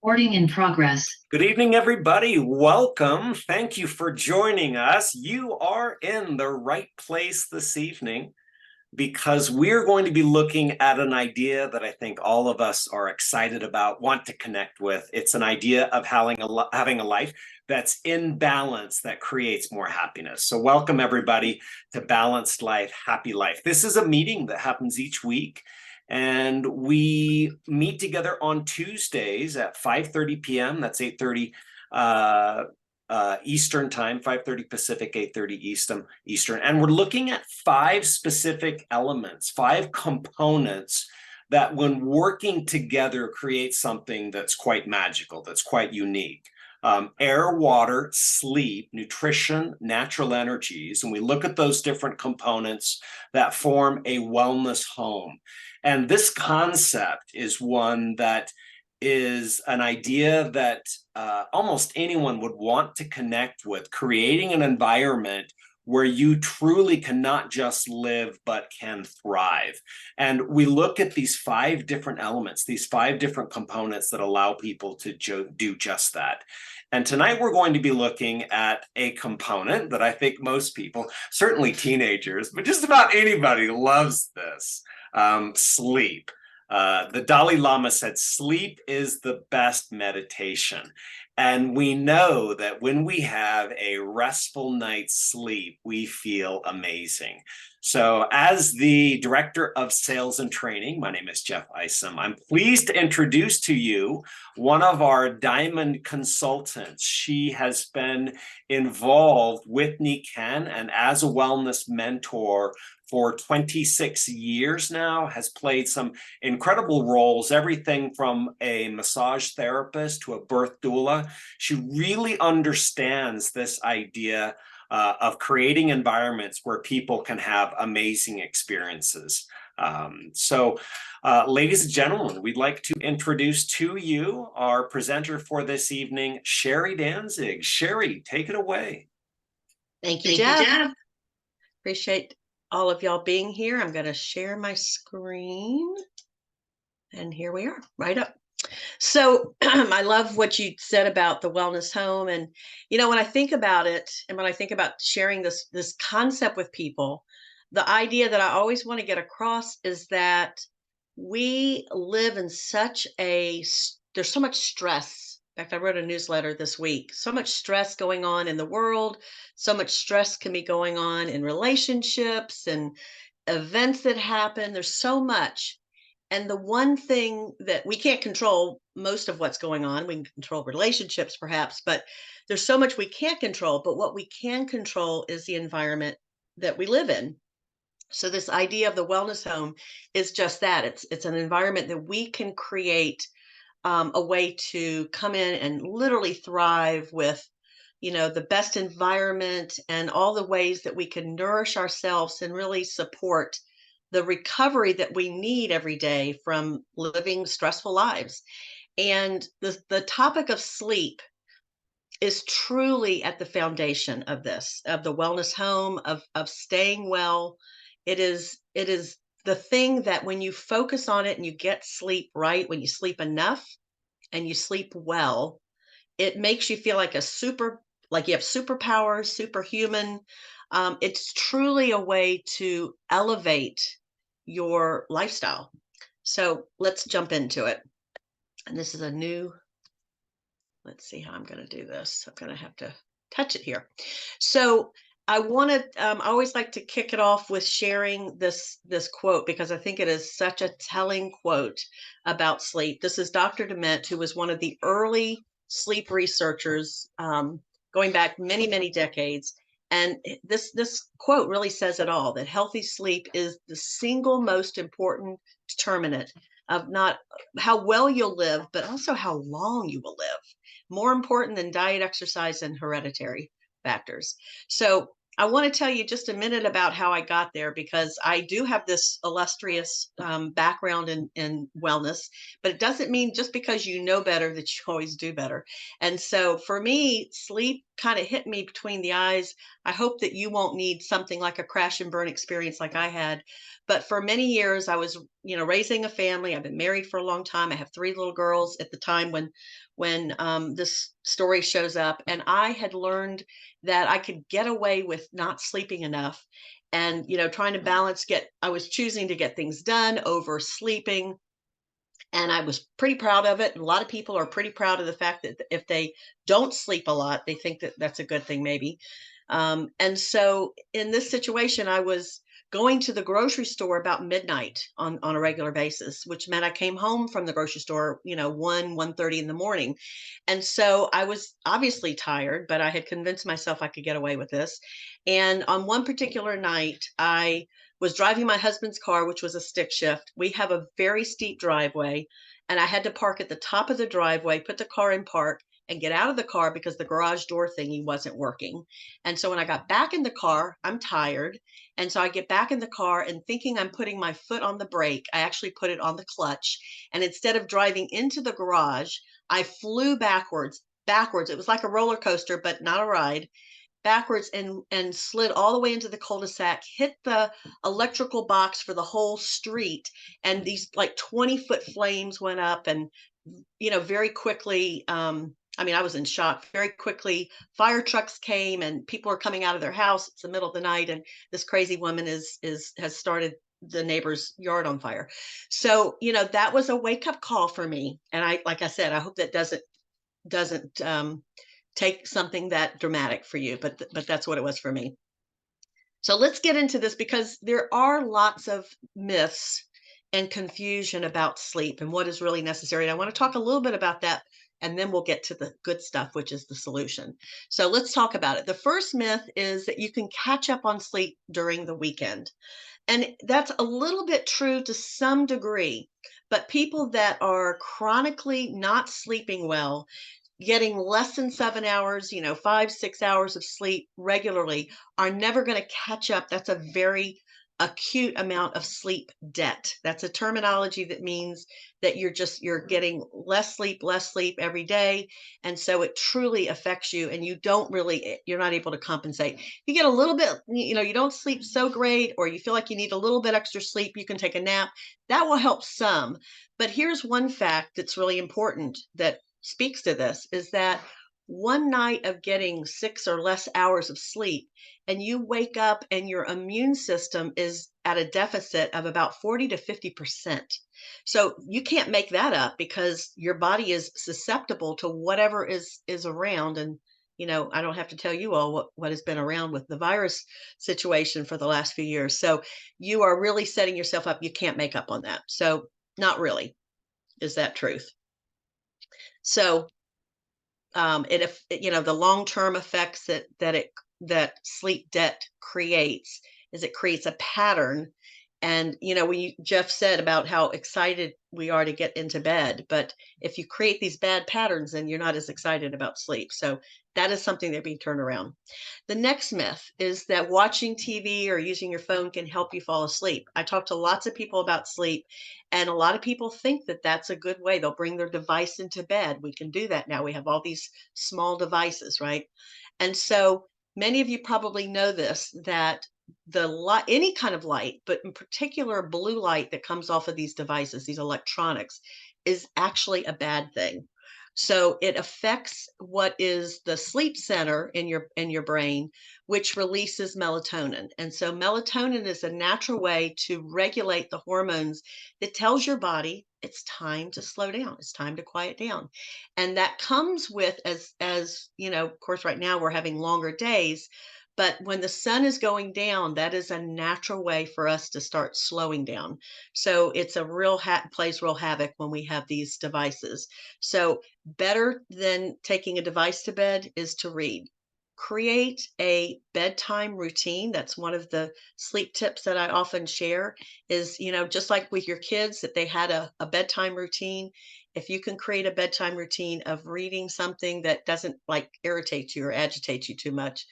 Recording in progress. Good evening, everybody. Welcome. Thank you for joining us. You are in the right place this evening because we're going to be looking at an idea that I think all of us are excited about, want to connect with. It's an idea of having a life that's in balance, that creates more happiness. So welcome, everybody, to Balanced Life, Happy Life. This is a meeting that happens each week. And we meet together on Tuesdays at 5:30 p.m. That's 8:30 Eastern time, 5:30 Pacific, 8:30 Eastern. And we're looking at five specific elements, five components that when working together create something that's quite magical, that's quite unique. Air, water, sleep, nutrition, natural energies. And we look at those different components that form a wellness home. And this concept is one that is an idea that almost anyone would want to connect with, creating an environment where you truly cannot just live, but can thrive. And we look at these five different elements, these five different components that allow people to do just that. And tonight we're going to be looking at a component that I think most people, certainly teenagers, but just about anybody loves this. Sleep. The Dalai Lama said, sleep is the best meditation. And we know that when we have a restful night's sleep, we feel amazing. So as the Director of Sales and Training, my name is Jeff Isom. I'm pleased to introduce to you one of our Diamond consultants. She has been involved with Nikan and as a wellness mentor for 26 years now, has played some incredible roles, everything from a massage therapist to a birth doula. She really understands this idea of creating environments where people can have amazing experiences. Ladies and gentlemen, we'd like to introduce to you our presenter for this evening, Sherri Danzig. Sherri, take it away. Thank you, Jeff. Appreciate all of y'all being here. I'm going to share my screen. And here we are, right up. So I love what you said about the wellness home. And, when I think about it, and when I think about sharing this concept with people, the idea that I always want to get across is that we live in there's so much stress. In fact, I wrote a newsletter this week. So much stress going on in the world. So much stress can be going on in relationships and events that happen. There's so much. And the one thing that we can't control, most of what's going on, we can control relationships perhaps, but there's so much we can't control. But what we can control is the environment that we live in. So this idea of the wellness home is just that. It's an environment that we can create a way to come in and literally thrive with, the best environment and all the ways that we can nourish ourselves and really support the recovery that we need every day from living stressful lives. And the topic of sleep is truly at the foundation of this, of the wellness home, of staying well. It is the thing that when you focus on it and you get sleep right, when you sleep enough and you sleep well, it makes you feel like you have superpowers, superhuman. It's truly a way to elevate your lifestyle. So let's jump into it. And this is let's see how I'm going to do this. I'm going to have to touch it here. So I always like to kick it off with sharing this quote because I think it is such a telling quote about sleep. This is Dr. Dement, who was one of the early sleep researchers going back many, many decades. And this quote really says it all, that healthy sleep is the single most important determinant of not how well you'll live, but also how long you will live. More important than diet, exercise, and hereditary factors. So I want to tell you just a minute about how I got there, because I do have this illustrious background in wellness, but it doesn't mean just because you know better that you always do better. And so for me, sleep kind of hit me between the eyes. I hope that you won't need something like a crash and burn experience like I had. But for many years, I was, raising a family. I've been married for a long time. I have three little girls at the time when this story shows up, and I had learned that I could get away with not sleeping enough, and trying to balance, get I was choosing to get things done over sleeping, and I was pretty proud of it. And a lot of people are pretty proud of the fact that if they don't sleep a lot, they think that that's a good thing, maybe. And so in this situation, I was going to the grocery store about midnight on a regular basis, which meant I came home from the grocery store, 1:30 in the morning. And so I was obviously tired, but I had convinced myself I could get away with this. And on one particular night, I was driving my husband's car, which was a stick shift. We have a very steep driveway, and I had to park at the top of the driveway, put the car in park, and get out of the car because the garage door thingy wasn't working. And so when I got back in the car, I'm tired. And so I get back in the car and thinking I'm putting my foot on the brake, I actually put it on the clutch. And instead of driving into the garage, I flew backwards. Backwards. It was like a roller coaster, but not a ride, backwards, and slid all the way into the cul-de-sac, hit the electrical box for the whole street, and these like 20-foot flames went up, and very quickly, I mean, I was in shock. Very quickly, fire trucks came, and people are coming out of their house. It's the middle of the night, and this crazy woman has started the neighbor's yard on fire. So, that was a wake up call for me. And like I said, I hope that doesn't take something that dramatic for you, but that's what it was for me. So let's get into this, because there are lots of myths and confusion about sleep and what is really necessary. And I want to talk a little bit about that, and then we'll get to the good stuff, which is the solution. So let's talk about it. The first myth is that you can catch up on sleep during the weekend. And that's a little bit true to some degree, but people that are chronically not sleeping well, getting less than 7 hours, 5, 6 hours of sleep regularly, are never going to catch up. That's a very acute amount of sleep debt. That's a terminology that means that you're getting less sleep every day. And so it truly affects you, and you're not able to compensate. You get a little bit, you don't sleep so great, or you feel like you need a little bit extra sleep, you can take a nap. That will help some. But here's one fact that's really important that speaks to this, is that one night of getting 6 or less hours of sleep, and you wake up and your immune system is at a deficit of about 40 to 50%. So you can't make that up, because your body is susceptible to whatever is around. And I don't have to tell you all what has been around with the virus situation for the last few years. So you are really setting yourself up. You can't make up on that. So not really is that truth. So if the long-term effects that sleep debt creates, is it creates a pattern. And when Jeff said about how excited we are to get into bed, but if you create these bad patterns, then you're not as excited about sleep. So that is something that we turn around. The next myth is that watching TV or using your phone can help you fall asleep. I talk to lots of people about sleep, and a lot of people think that that's a good way. They'll bring their device into bed. We can do that now. We have all these small devices, right? And so many of you probably know this, that the light, any kind of light, but in particular blue light that comes off of these devices, these electronics, is actually a bad thing. So it affects what is the sleep center in your brain, which releases melatonin. And so melatonin is a natural way to regulate the hormones that tells your body it's time to slow down, it's time to quiet down. And that comes with, as of course, right now we're having longer days, but when the sun is going down, that is a natural way for us to start slowing down. So it's a plays real havoc when we have these devices. So better than taking a device to bed is to read. Create a bedtime routine. That's one of the sleep tips that I often share, is, just like with your kids, that they had a bedtime routine. If you can create a bedtime routine of reading something that doesn't like irritate you or agitate you too much,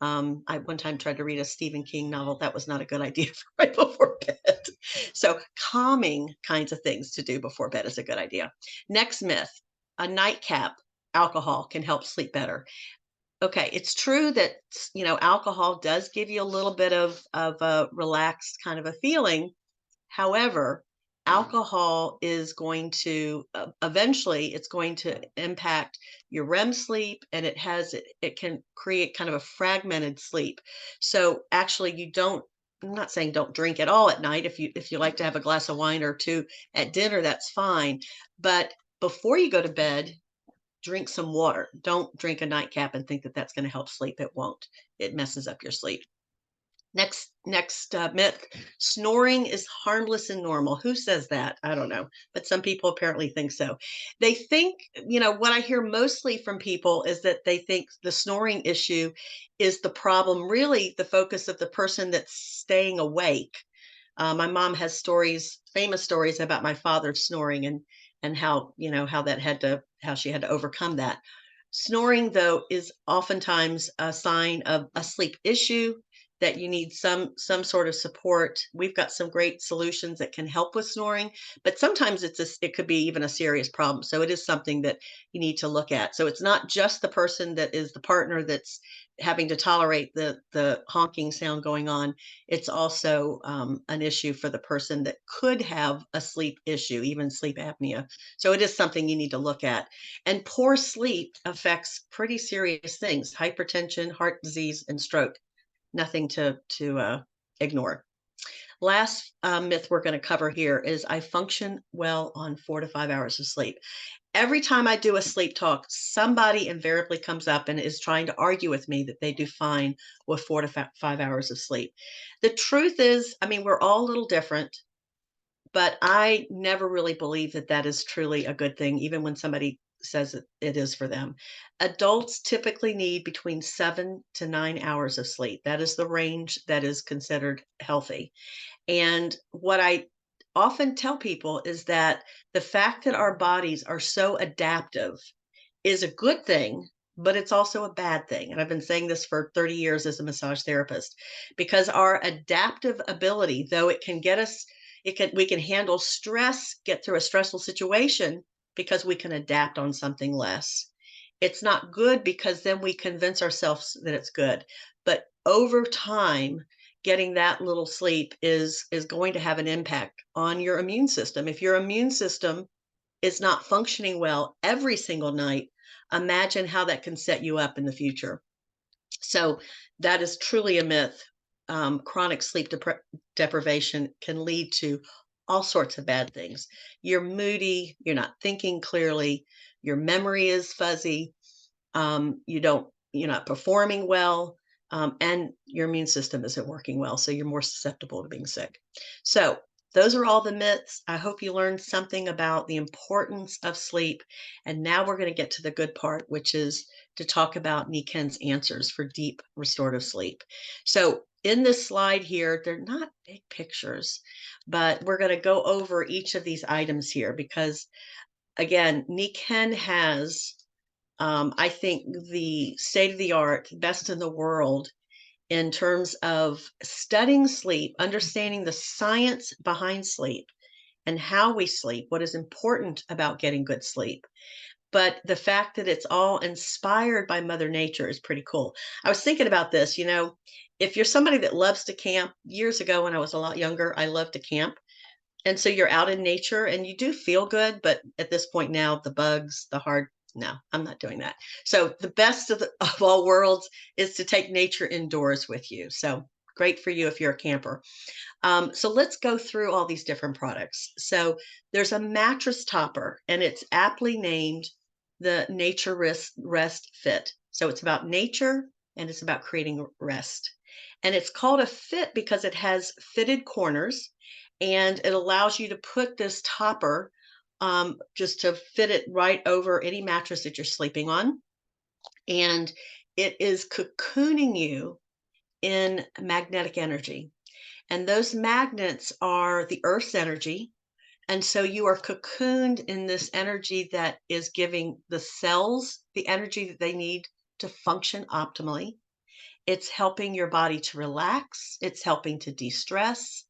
I one time tried to read a Stephen King novel. That was not a good idea for right before bed. So calming kinds of things to do before bed is a good idea. Next myth, a nightcap alcohol can help sleep better. Okay, it's true that, alcohol does give you a little bit of a relaxed kind of a feeling. However, alcohol is going to eventually it's going to impact your REM sleep, and it can create kind of a fragmented sleep. So actually, you don't. I'm not saying don't drink at all at night. If you like to have a glass of wine or two at dinner, that's fine. But before you go to bed, drink some water. Don't drink a nightcap and think that that's going to help sleep. It won't. It messes up your sleep. Next myth: snoring is harmless and normal. Who says that? I don't know, but some people apparently think so. They think, what I hear mostly from people is that they think the snoring issue is the problem, really the focus of the person that's staying awake. My mom has famous stories about my father snoring, and how she had to overcome that. Snoring, though, is oftentimes a sign of a sleep issue, that you need some sort of support. We've got some great solutions that can help with snoring, but sometimes it could be even a serious problem. So it is something that you need to look at. So it's not just the person that is the partner that's having to tolerate the honking sound going on. It's also an issue for the person that could have a sleep issue, even sleep apnea. So it is something you need to look at. And poor sleep affects pretty serious things: hypertension, heart disease, and stroke. Nothing to ignore. Last myth we're going to cover here is I function well on 4 to 5 hours of sleep. Every time I do a sleep talk, somebody invariably comes up and is trying to argue with me that they do fine with 4 to 5 hours of sleep. The truth is, I mean, we're all a little different, but I never really believe that that is truly a good thing, even when somebody says it is for them. Adults typically need between 7 to 9 hours of sleep. That is the range that is considered healthy. And what I often tell people is that the fact that our bodies are so adaptive is a good thing, but it's also a bad thing. And I've been saying this for 30 years as a massage therapist, because our adaptive ability, though it can get us, we can handle stress, get through a stressful situation because we can adapt on something less. It's not good because then we convince ourselves that it's good. But over time, getting that little sleep is going to have an impact on your immune system. If your immune system is not functioning well every single night, imagine how that can set you up in the future. So that is truly a myth. Chronic sleep deprivation can lead to all sorts of bad things. You're moody, you're not thinking clearly, your memory is fuzzy, you're not performing well, and your immune system isn't working well, so you're more susceptible to being sick. So those are all the myths. I hope you learned something about the importance of sleep. And now we're going to get to the good part, which is to talk about Niken's answers for deep restorative sleep. So in this slide here, they're not big pictures, but we're going to go over each of these items here because, again, Niken has, I think, the state of the art, best in the world in terms of studying sleep, understanding the science behind sleep and how we sleep, what is important about getting good sleep. But the fact that it's all inspired by Mother Nature is pretty cool. I was thinking about this, if you're somebody that loves to camp, years ago when I was a lot younger, I loved to camp. And so you're out in nature and you do feel good, but at this point now, the bugs, no, I'm not doing that. So the best of all worlds is to take nature indoors with you. So great for you if you're a camper. So let's go through all these different products. So there's a mattress topper, and it's aptly named the Nature Rest Fit. So it's about nature and it's about creating rest. And it's called a fit because it has fitted corners, and it allows you to put this topper just to fit it right over any mattress that you're sleeping on. And it is cocooning you in magnetic energy. And those magnets are the Earth's energy. And so you are cocooned in this energy that is giving the cells the energy that they need to function optimally. It's helping your body to relax. It's helping to de-stress.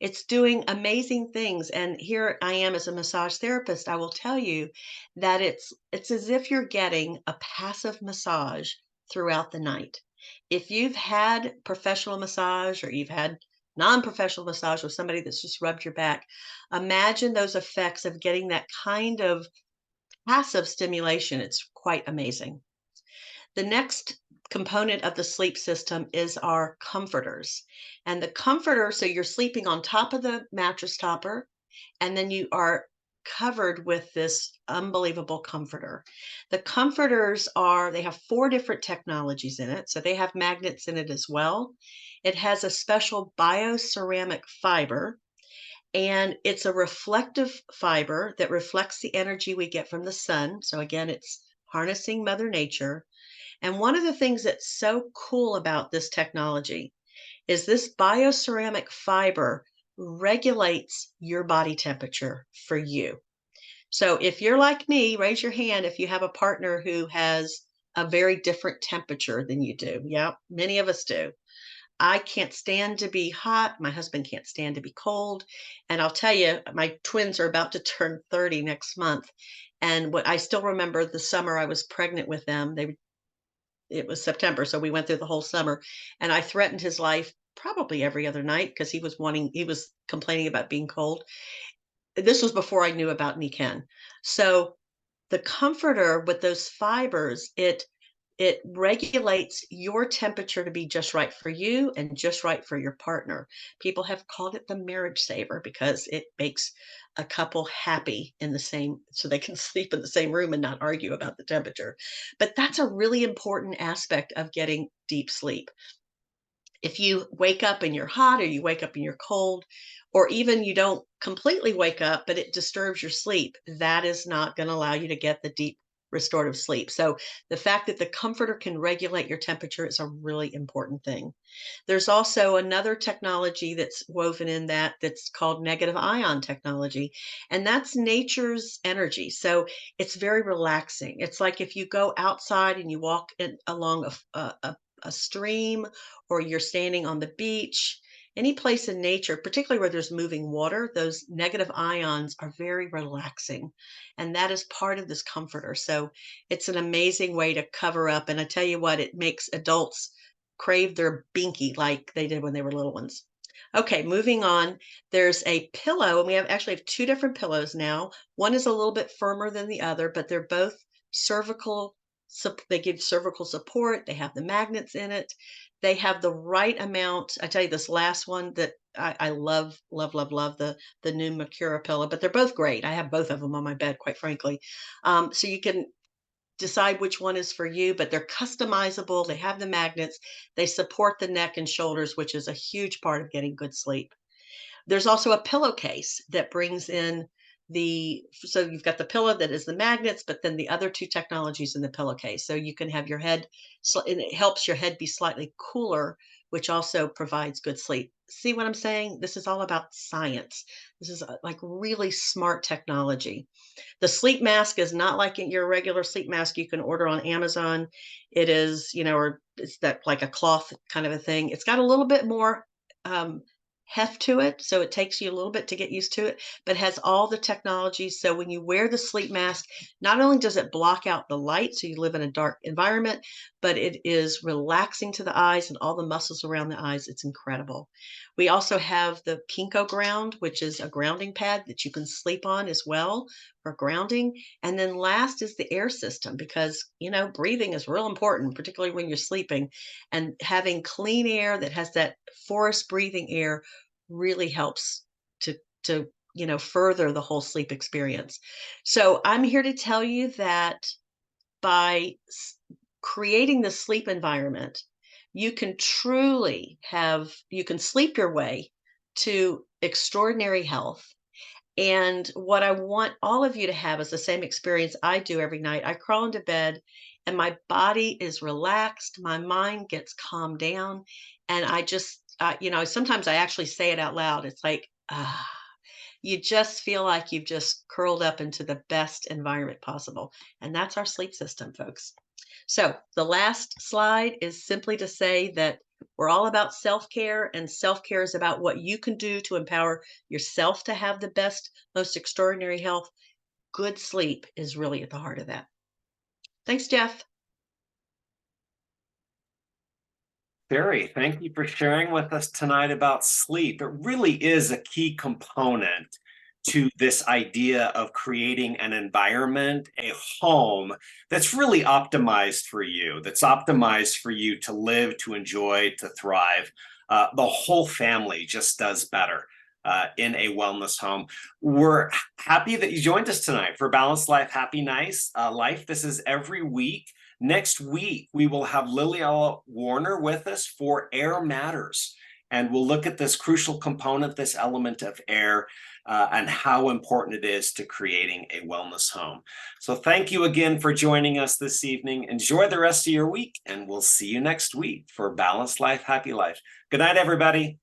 It's doing amazing things. And here I am as a massage therapist. I will tell you that it's as if you're getting a passive massage throughout the night. If you've had professional massage or you've had non-professional massage with somebody that's just rubbed your back, imagine those effects of getting that kind of passive stimulation. It's quite amazing. The next component of the sleep system is our comforters. And the comforter, so you're sleeping on top of the mattress topper, and then you are covered with this unbelievable comforter. The comforters they have four different technologies in it. So they have magnets in it as well. It has a special bioceramic fiber, and it's a reflective fiber that reflects the energy we get from the sun. So again, it's harnessing Mother Nature. And one of the things that's so cool about this technology is this bioceramic fiber regulates your body temperature for you. So if you're like me, raise your hand if you have a partner who has a very different temperature than you do. Yeah, many of us do. I can't stand to be hot. My husband can't stand to be cold. And I'll tell you, my twins are about to turn 30 next month. And what I still remember the summer I was pregnant with them, it was September, so we went through the whole summer, and I threatened his life probably every other night because he was complaining about being cold. This was before I knew about Nikken. So the comforter with those fibers, it regulates your temperature to be just right for you and just right for your partner. People have called it the marriage saver because it makes a couple happy in the same, so they can sleep in the same room and not argue about the temperature. But that's a really important aspect of getting deep sleep. If you wake up and you're hot or you wake up and you're cold, or even you don't completely wake up, but it disturbs your sleep, that is not going to allow you to get the deep restorative sleep. So the fact that the comforter can regulate your temperature is a really important thing. There's also another technology that's woven in that's called negative ion technology, and that's nature's energy. So it's very relaxing. It's like if you go outside and you walk along a stream, or you're standing on the beach, any place in nature, particularly where there's moving water, those negative ions are very relaxing. And that is part of this comforter. So it's an amazing way to cover up. And I tell you what, it makes adults crave their binky like they did when they were little ones. Okay, moving on. There's a pillow, and we actually have two different pillows now. One is a little bit firmer than the other, but they're both cervical. They give cervical support. They have the magnets in it. They have the right amount. I tell you, this last one that I love, love, love, love the new Mercura pillow, but they're both great. I have both of them on my bed, quite frankly. So you can decide which one is for you, but they're customizable. They have the magnets. They support the neck and shoulders, which is a huge part of getting good sleep. There's also a pillowcase that brings in so you've got the pillow that is the magnets, but then the other two technologies in the pillowcase. So you can have your head, and it helps your head be slightly cooler, which also provides good sleep. See what I'm saying? This is all about science. This is like really smart technology. The sleep mask is not like your regular sleep mask you can order on Amazon. It is, or it's that like a cloth kind of a thing. It's got a little bit more um, heft to it, so it takes you a little bit to get used to it, but has all the technology. So when you wear the sleep mask, not only does it block out the light so you live in a dark environment, but it is relaxing to the eyes and all the muscles around the eyes. It's incredible. We also have the Kinko ground, which is a grounding pad that you can sleep on as well for grounding. And then last is the air system, because breathing is real important, particularly when you're sleeping, and having clean air that has that forest breathing air really helps to further the whole sleep experience. So I'm here to tell you that by creating the sleep environment, you can you can sleep your way to extraordinary health. And what I want all of you to have is the same experience I do every night. I crawl into bed and my body is relaxed, my mind gets calmed down, and I just, sometimes I actually say it out loud. It's like, you just feel like you've just curled up into the best environment possible. And that's our sleep system, folks. So the last slide is simply to say that we're all about self-care, and self-care is about what you can do to empower yourself to have the best, most extraordinary health. Good sleep is really at the heart of that. Thanks, Jeff. Sherri, thank you for sharing with us tonight about sleep. It really is a key component to this idea of creating an environment, a home that's really optimized for you, that's optimized for you to live, to enjoy, to thrive. The whole family just does better in a wellness home. We're happy that you joined us tonight for Balanced Life, Happy Nice Life. This is every week. Next week, we will have Liliella Warner with us for Air Matters. And we'll look at this crucial component, this element of air, and how important it is to creating a wellness home. So thank you again for joining us this evening. Enjoy the rest of your week, and we'll see you next week for Balanced Life, Happy Life. Good night, everybody.